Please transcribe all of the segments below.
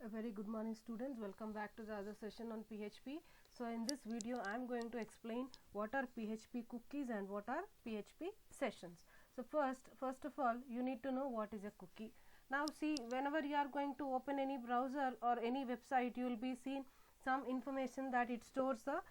A very good morning students, welcome back to the other session on PHP. So in this video I am going to explain what are PHP cookies and what are PHP sessions. So first of all you need to know what is a cookie. Now see, whenever you are going to open any browser or any website, you will be seeing some information that it stores the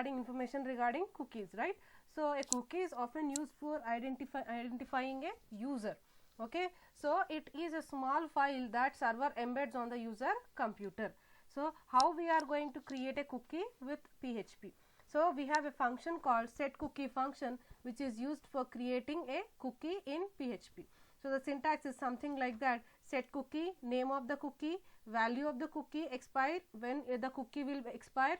information regarding cookies, right? So a cookie is often used for identifying a user. Okay, so it is a small file that server embeds on the user computer. So how we are going to create a cookie with PHP? So we have a function called setCookie function, which is used for creating a cookie in PHP. So the syntax is something like that: set cookie, name of the cookie, value of the cookie, expire, when the cookie will expire,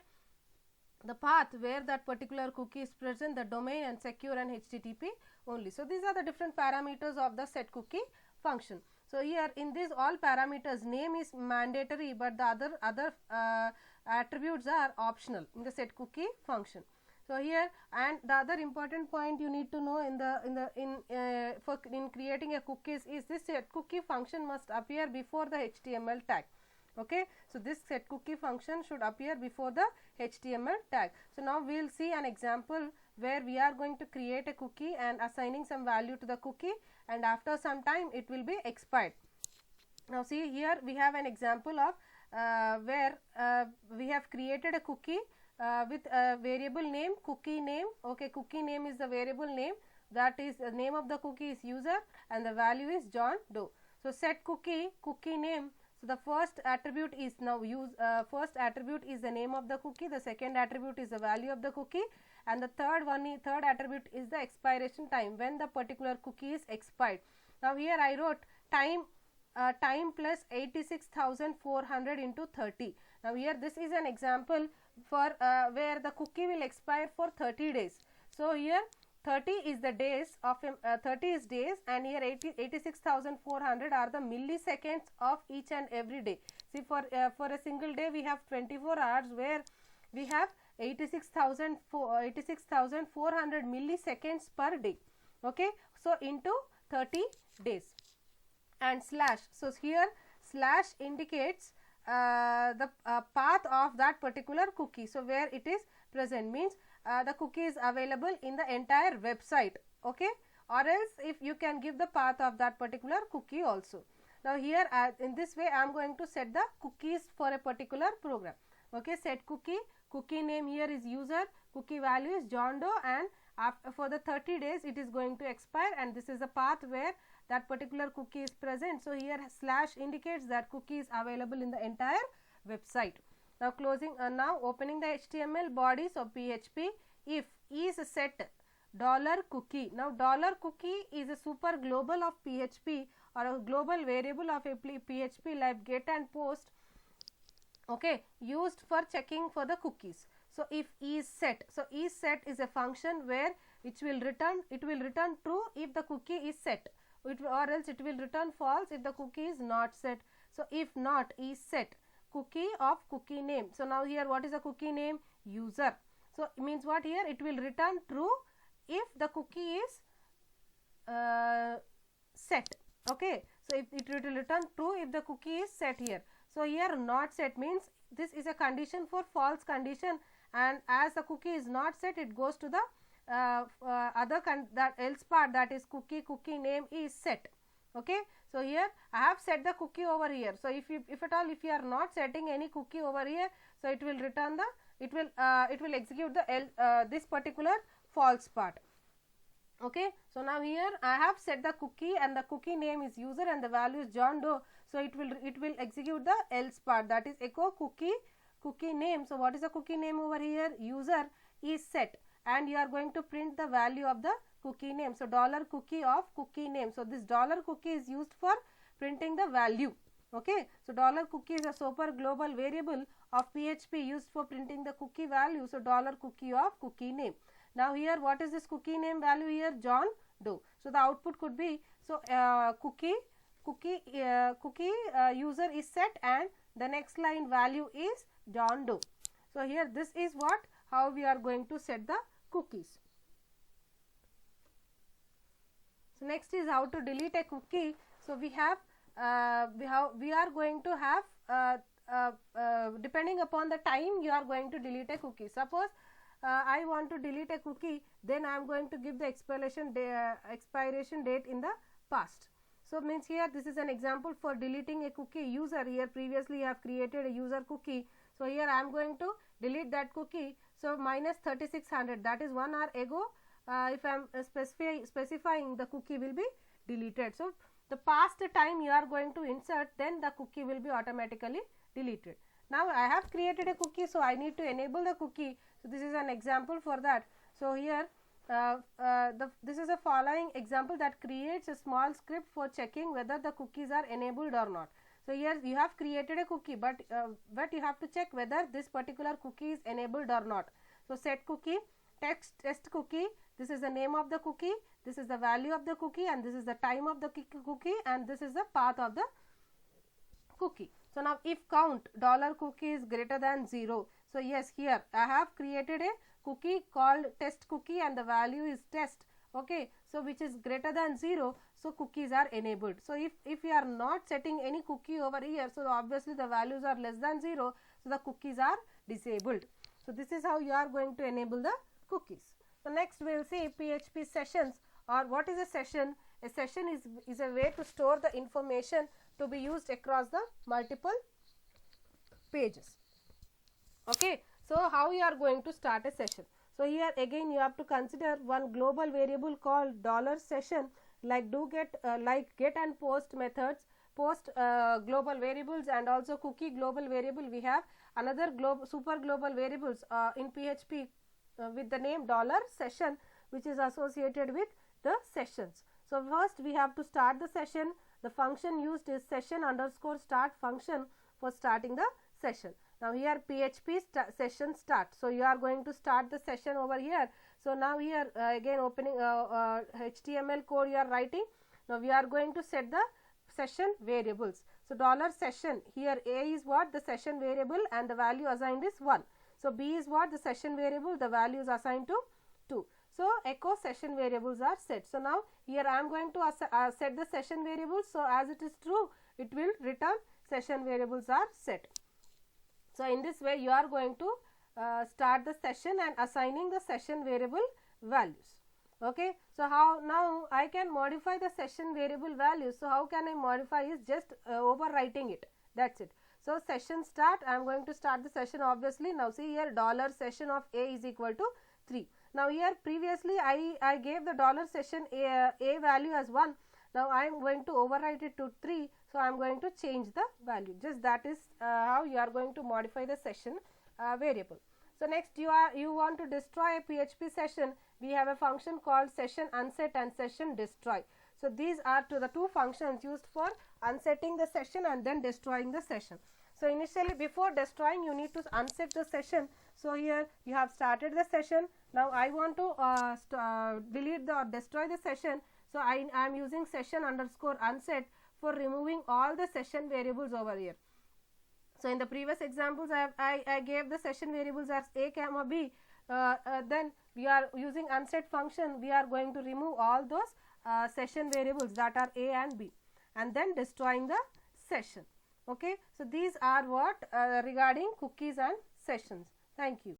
the path where that particular cookie is present, the domain, and secure and HTTP only. So these are the different parameters of the set cookie function. So here in this all parameters, name is mandatory, but the other attributes are optional in the set cookie function. So here, and the other important point you need to know in creating a cookies is this set cookie function must appear before the HTML tag. Okay, so this set cookie function should appear before the HTML tag. So now we will see an example where we are going to create a cookie and assigning some value to the cookie, and after some time it will be expired. Now see, here we have an example of where we have created a cookie with a variable name, cookie name. Okay, cookie name is the variable name, that is the name of the cookie is user and the value is John Doe. So set cookie name. So the first attribute is now first attribute is the name of the cookie, the second attribute is the value of the cookie, and the third attribute is the expiration time, when the particular cookie is expired. Now here I wrote time plus 86,400 into 30. Now here this is an example for where the cookie will expire for 30 days. So here 30 is the days of 30 is days, and here 86,400 are the milliseconds of each and every day. See, for a single day we have 24 hours, where we have 86,400 milliseconds per day. Okay, so into 30 days, and slash. So here slash indicates the path of that particular cookie. So where it is present means the cookie is available in the entire website. Okay, or else if you can give the path of that particular cookie also. Now here in this way I am going to set the cookies for a particular program. Okay, set cookie name here is user, cookie value is John Doe, and after for the 30 days it is going to expire, and this is a path where that particular cookie is present. So here slash indicates that cookie is available in the entire website. Now closing now opening the HTML bodies of PHP. If is set $cookie. Now $cookie is a super global of PHP, or a global variable of a PHP like get and post. Okay, used for checking for the cookies. So if is set, so is set is a function where it will return true if the cookie is set, or else it will return false if the cookie is not set. So if not is set, cookie of cookie name. So now here what is the cookie name? User. So it means what? Here it will return true if the cookie is set. Okay, so it will return true if the cookie is set here. So here not set means this is a condition for false condition, and as the cookie is not set, it goes to the that else part, that is cookie name is set. Okay, so here I have set the cookie over here. So if you are not setting any cookie over here, so it will return the it will execute the this particular false part. Okay, so now here I have set the cookie, and the cookie name is user and the value is John Doe. So it will execute the else part, that is echo cookie name. So what is the cookie name over here? User is set, and you are going to print the value of the cookie name. So $cookie of cookie name. So this $cookie is used for printing the value. Okay, so $cookie is a super global variable of PHP used for printing the cookie value. So $cookie of cookie name. Now here what is this cookie name value here? John Doe. So the output could be, so cookie user is set, and the next line value is John Doe. So here this is how we are going to set the cookies. So next is how to delete a cookie. So we have we are going to have depending upon the time you are going to delete a cookie. Suppose I want to delete a cookie, then I am going to give the expiration date in the past. So means here this is an example for deleting a cookie. User, here previously you have created a user cookie, so here I am going to delete that cookie. So minus 3600, that is 1 hour ago. If I am specifying, the cookie will be deleted. So the past time you are going to insert, then the cookie will be automatically deleted. Now I have created a cookie, so I need to enable the cookie. So this is an example for that. So here this is a following example that creates a small script for checking whether the cookies are enabled or not. So here you have created a cookie, but you have to check whether this particular cookie is enabled or not. So set cookie, test cookie, this is the name of the cookie, this is the value of the cookie, and this is the time of the cookie, and this is the path of the cookie. So now if count $cookie is greater than 0, so yes, here I have created a cookie called test cookie and the value is test, okay, so which is greater than 0, so cookies are enabled. So if you are not setting any cookie over here, so obviously the values are less than 0, so the cookies are disabled. So this is how you are going to enable the cookies. So next we will see PHP sessions, or what is a session? A session is a way to store the information to be used across the multiple pages. Okay, so how you are going to start a session? So here again you have to consider one global variable called $session, like get and post methods, post global variables, and also cookie global variable. We have another super global variables in PHP with the name $session, which is associated with the sessions. So first we have to start the session. The function used is session_start function for starting the session. Now here PHP session start. So you are going to start the session over here. So now here again opening HTML code you are writing. Now we are going to set the session variables. So $session, here A is what? The session variable, and the value assigned is 1. So B is what? The session variable, the value is assigned to 2. So echo session variables are set. So now here I am going to set the session variables. So as it is true, it will return session variables are set. So in this way you are going to start the session and assigning the session variable values. Okay. So how now I can modify the session variable values. So how can I modify is just overwriting it. That's it. So session start, I am going to start the session obviously. Now see here $session of A is equal to 3. Now here previously I gave the $session A value as 1. Now I am going to overwrite it to 3. So I am going to change the value. Just that is how you are going to modify the session variable. So next you want to destroy a PHP session. We have a function called session unset and session destroy. So these are the two functions used for unsetting the session and then destroying the session. So initially before destroying you need to unset the session. So here you have started the session. Now I want to delete or destroy the session. So I am using session_unset for removing all the session variables over here. So in the previous examples I gave the session variables as A, B. Then we are using unset function. We are going to remove all those session variables that are A and B, and then destroying the session. Okay. So these are what regarding cookies and sessions. Thank you.